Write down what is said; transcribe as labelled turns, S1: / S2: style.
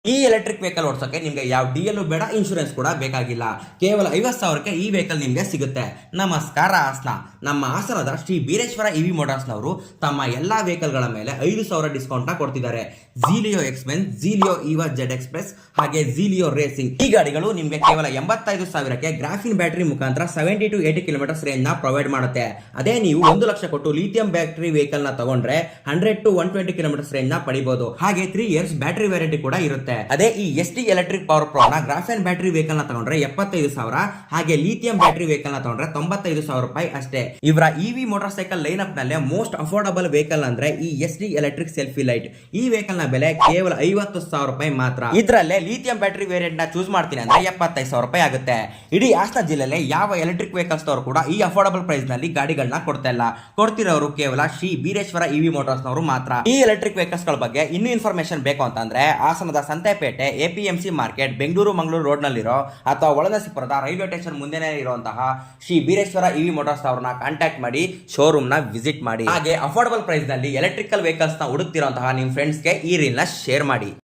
S1: ಈ electric vehicle ಓಡಿಸೋಕೆ ನಿಮಗೆ ಯಾವ ಡಿಎಲ್ ಬೇಡ, ಇನ್ಶೂರೆನ್ಸ್ ಕೂಡ ಬೇಕಾಗಿಲ್ಲ. ಕೇವಲ 50,000ಕ್ಕೆ ಈ ವೆಹಿಕಲ್ ನಿಮಗೆ ಸಿಗುತ್ತೆ. ನಮಸ್ಕಾರ ಹಾಸನ. ನಮ್ಮ ಹಾಸನದ ಶ್ರೀ ಬೀರೇಶ್ವರ ಇವಿ ಮೋಟಾರ್ಸ್ನವರು ತಮ್ಮ ಎಲ್ಲಾ ವೆಹಿಕಲ್ಗಳ ಮೇಲೆ 5,000 ಡಿಸ್ಕೌಂಟ್ ನ ಕೊಡ್ತಿದ್ದಾರೆ. ಝೀಲಿಯೋ ಎಕ್ಸ್ಪೆನ್ಸ್, ಝೀಲಿಯೋ ಇವಾ ಜೆಡ್ ಎಕ್ಸ್ಪ್ರೆಸ್ ಹಾಗೆ ಝೀಲಿಯೋ ರೇಸಿಂಗ್ ಈ ಗಾಡಿಗಳು ನಿಮಗೆ ಕೇವಲ 85,000ಕ್ಕೆ ಗ್ರಾಫಿನ್ ಬ್ಯಾಟರಿ ಮುಖಾಂತರ 70 to 80 ಕಿಲೋಮೀಟರ್ ರೇಂಜ್ ನ ಪ್ರೊವೈಡ್ ಮಾಡುತ್ತೆ. ಅದೇ ನೀವು 1 ಲಕ್ಷ ಕೊಟ್ಟು ಲಿಥಿಯಂ ಬ್ಯಾಟರಿ ವೆಹಿಕಲ್ ನ ತಗೊಂಡ್ರೆ 100 to 120 ಕಿಲೋಮೀಟರ್ ರೇಂಜ್ ನ ಪಡಿಬಹುದು. ಹಾಗೆ 3 ಇಯರ್ಸ್ ಬ್ಯಾಟರಿ ವ್ಯಾರಂಟಿ ಕೂಡ ಇರುತ್ತೆ. ಅದೇ ಈ ಎಸ್ಟಿ ಎಲೆಕ್ಟ್ರಿಕ್ ಪವರ್ ಪ್ರೋ ನ ಗ್ರಾಫಿನ್ ಬ್ಯಾಟರಿ ವೆಹಿಕಲ್ ನ ತಗೊಂಡ್ರೆ 75,000, ಹಾಗೆ ಲಿಥಿಯಂ ಬ್ಯಾಟರಿ ವೆಹಿಕಲ್ ನ ತಗೊಂಡ್ರೆ 95,000 ರೂಪಾಯಿ ಅಷ್ಟೇ. ಇವರ EV motor cycle line up ನಲ್ಲಿ ಮೋಸ್ಟ್ ಅಫೋರ್ಡಬಲ್ ವೆಹಿಕಲ್ ಅಂದ್ರೆ ಈ ಎಸ್ಟಿ ಎಲೆಕ್ಟ್ರಿಕ್ ಸೆಲ್ಫಿ ಲೈಟ್. ಈ ವೆಹಿಕಲ್ ನ ಬೆಲೆ ಕೇವಲ 50,000 ರೂಪಾಯಿ ಮಾತ್ರ. ಇದರಲ್ಲೇ ಲಿಥಿಯಂ ಬ್ಯಾಟರಿ ವೇರಿಯಂಟ್ ನ ಚೂಸ್ ಮಾಡ್ತೀನಿ ಅಂದ್ರೆ 75,000 ರೂಪಾಯಿ ಆಗುತ್ತೆ. ಇಡೀ ಹಾಸನ ಜಿಲ್ಲೆಯಲ್ಲಿ ಯಾವ ಎಲೆಕ್ಟ್ರಿಕ್ ವೆಹಿಕಲ್ಸ್ ಅವರು ಕೂಡ ಈ ಅಫೋರ್ಡಬಲ್ ಪ್ರೈಸ್ ನಲ್ಲಿ ಗಾಡಿಗಳನ್ನ ಕೊಡ್ತಾ ಇಲ್ಲ. ಕೊಡ್ತಿರೋರು ಕೇವಲ ಶ್ರೀ ಬೀರೇಶ್ವರ ಇವಿ ಮೋಟಾರ್ಸ್ ನವರು ಮಾತ್ರ. ಈ ಎಲೆಕ್ಟ್ರಿಕ್ ವೆಹಿಕಲ್ಸ್ ಗಳ ಬಗ್ಗೆ ಇನ್ನೂ ಇನ್ಫಾರ್ಮೇಶನ್ ಬೇಕು ಅಂತಂದ್ರೆ ಹಾಸನದ ಸಂತೆಪೇಟೆ APMC market Bengaluru Mangaluru road ನಲ್ಲಿರೋ ಅಥವಾ ಒಳನರಸೀಪುರದ ರೈಲ್ವೆ ಸ್ಟೇಷನ್ ಮುಂದೆನೇ ಇರುವಂತಹ ಶ್ರೀ ಬೀರೇಶ್ವರ ಇವಿ ಮೋಟಾರ್ಸ್ ಅವರನ್ನ ಕಾಂಟ್ಯಾಕ್ಟ್ ಮಾಡಿ ಶೋರೂಮ್ ನ ವಿಸಿಟ್ ಮಾಡಿ. ಹಾಗೆ ಅಫೋರ್ಡಬಲ್ ಪ್ರೈಸ್ ನಲ್ಲಿ ಎಲೆಕ್ಟ್ರಿಕಲ್ ವೆಹಿಕಲ್ಸ್ ನ ಹುಡುಕ್ತಿರುವಂತಹ ನಿಮ್ಮ ಫ್ರೆಂಡ್ಸ್ಗೆ ಈ ರೀಲ್ ನ ಶೇರ್ ಮಾಡಿ.